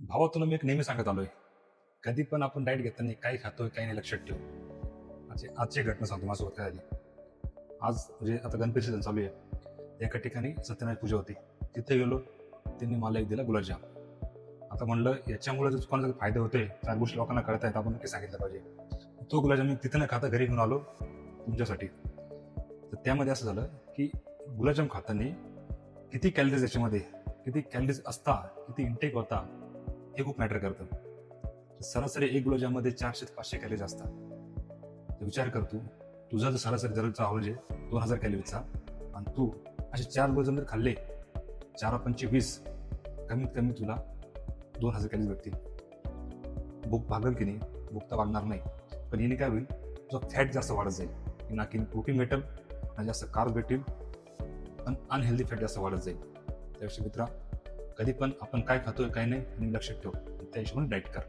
भावा तुला मी एक नेहमी सांगत आलोय, कधी पण आपण डाएट घेताना काय खातोय काय नाही लक्षात ठेव. आजची एक घटना सांगतो माझ्यासोबत काय झाली. आज म्हणजे आता गणपती सीझन चालू आहे. एका ठिकाणी सत्यनारायण पूजा होती. तिथे गेलो, त्यांनी मला एक दिला गुलाबजाम. आता म्हणलं याच्यामुळे जर कोणाचा फायदा होतोय, 4 गोष्टी लोकांना कळत आहेत, आपण नक्की सांगितलं पाहिजे. तो गुलाबजाम मी तिथे न खाता घरी घेऊन आलो तुमच्यासाठी. तर त्यामध्ये असं झालं की गुलाबजाम खाताना किती कॅलरीज याच्यामध्ये, किती कॅलरीज असता, किती इंटेक होता, हे खूप मॅटर करतं. सरासरी एक गुलाबजाममध्ये 400 ते 500 कॅलरीज असतात. तर विचार कर तू, तुझा जर सरासरी दररोजचा अव्हरेज आहे 2000 कॅलरीजचा, आणि तू असे 4 गुलाबजाम जर खाल्ले, 4×5 = 20, कमीत कमी तुला 2000 कॅलरीज भेटतील. भूक भागल की नाही? भूक तर भागणार नाही, पण याने काय होईल, तुझा फॅट जास्त वाढत जाईल. ना की प्रोटीन भेटेल, ना जास्त कार्ब भेटेल, पण अनहेल्दी फॅट जास्त वाढत जाईल. त्यापेक्षा मित्रा, कधी पण आपण काय खातोय काय नाही आणि लक्षात ठेव, त्या हिशोबाने डाएट कर.